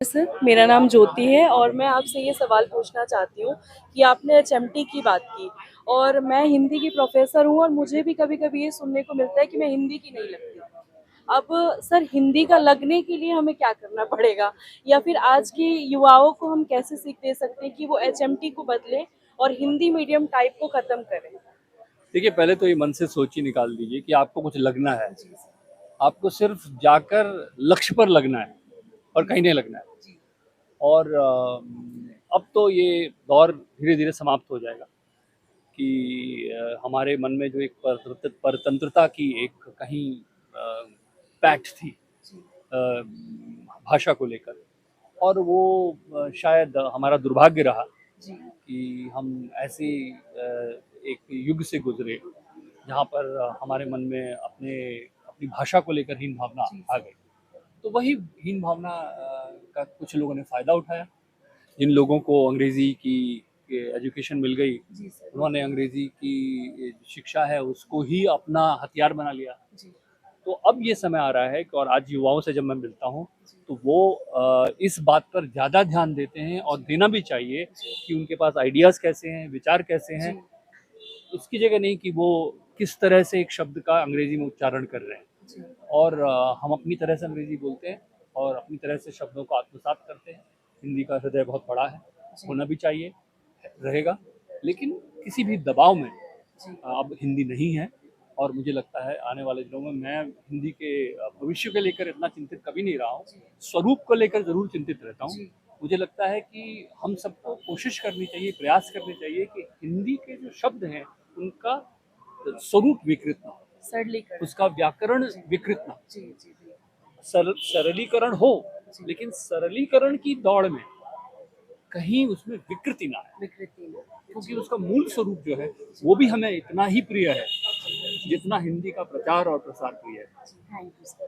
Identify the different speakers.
Speaker 1: Sir, मेरा नाम ज्योति है और मैं आपसे ये सवाल पूछना चाहती हूँ कि आपने एचएमटी की बात की और मैं हिंदी की प्रोफेसर हूँ और मुझे भी कभी-कभी ये सुनने को मिलता है कि मैं हिंदी की नहीं लगती। अब सर हिंदी का लगने के लिए हमें क्या करना पड़ेगा? या फिर आज के युवाओं को हम कैसे सीख दे सकते हैं कि वो एचएमटी को बदलें और हिंदी मीडियम टाइप को खत्म करें?
Speaker 2: देखिए, पहले तो ये मन से सोच ही निकाल दीजिए कि आपको कुछ लगना है।
Speaker 1: जी सर।
Speaker 2: आपको सिर्फ जाकर लक्ष्य पर लगना है और कहीं नहीं लगना है।
Speaker 1: जी।
Speaker 2: और अब तो ये दौर धीरे-धीरे समाप्त हो जाएगा कि हमारे मन में जो एक परतंत्रता की एक कहीं पैठ थी
Speaker 1: जी।
Speaker 2: भाषा को लेकर, और वो शायद हमारा दुर्भाग्य रहा
Speaker 1: जी।
Speaker 2: कि हम ऐसी एक युग से गुजरे जहाँ पर हमारे मन में अपनी भाषा को लेकर हीन भावना
Speaker 1: जी
Speaker 2: आ
Speaker 1: सर।
Speaker 2: गई। तो वही हीन भावना का कुछ लोगों ने फ़ायदा उठाया। जिन लोगों को अंग्रेज़ी की एजुकेशन मिल गई,
Speaker 1: जी सर।
Speaker 2: उन्होंने अंग्रेज़ी की शिक्षा है उसको ही अपना हथियार बना लिया।
Speaker 1: जी।
Speaker 2: तो अब ये समय आ रहा है कि, और आज युवाओं से जब मैं मिलता हूँ,
Speaker 1: जी।
Speaker 2: तो वो इस बात पर ज़्यादा ध्यान देते हैं और
Speaker 1: जी।
Speaker 2: देना भी चाहिए
Speaker 1: जी।
Speaker 2: कि उनके पास आइडियाज़ कैसे हैं, विचार कैसे हैं।
Speaker 1: जी।
Speaker 2: उसकी जगह नहीं कि वो किस तरह से एक शब्द का अंग्रेज़ी में उच्चारण कर रहे हैं।
Speaker 1: जी।
Speaker 2: और हम अपनी तरह से अंग्रेज़ी बोलते हैं और अपनी तरह से शब्दों को आत्मसात करते हैं। हिंदी का हृदय बहुत बड़ा है,
Speaker 1: जी।
Speaker 2: होना भी चाहिए, रहेगा, लेकिन किसी भी दबाव में
Speaker 1: जी।
Speaker 2: अब हिंदी नहीं है। और मुझे लगता है आने वाले दिनों में मैं हिंदी के भविष्य को लेकर इतना चिंतित कभी नहीं रहा हूँ।
Speaker 1: जी।
Speaker 2: स्वरूप को लेकर ज़रूर चिंतित रहता हूँ।
Speaker 1: जी।
Speaker 2: मुझे लगता है कि हम सबको कोशिश करनी चाहिए, प्रयास करने चाहिए कि हिंदी के जो शब्द हैं, उनका स्वरूप विकृत ना हो,
Speaker 1: सरलीकरण।
Speaker 2: उसका व्याकरण
Speaker 1: जी।
Speaker 2: विकृत ना हो।
Speaker 1: जी, जी, जी।
Speaker 2: सरलीकरण हो,
Speaker 1: जी।
Speaker 2: लेकिन सरलीकरण की दौड़ में कहीं उसमें विकृति ना आए,
Speaker 1: विकृति में।
Speaker 2: क्योंकि
Speaker 1: जी।
Speaker 2: उसका मूल स्वरूप जो है
Speaker 1: जी।
Speaker 2: वो भी हमें इतना ही प्रिय है
Speaker 1: जी।
Speaker 2: जितना हिंदी का प्रचार और प्रसार प्रिय है।
Speaker 1: जी, थैंक यू सर।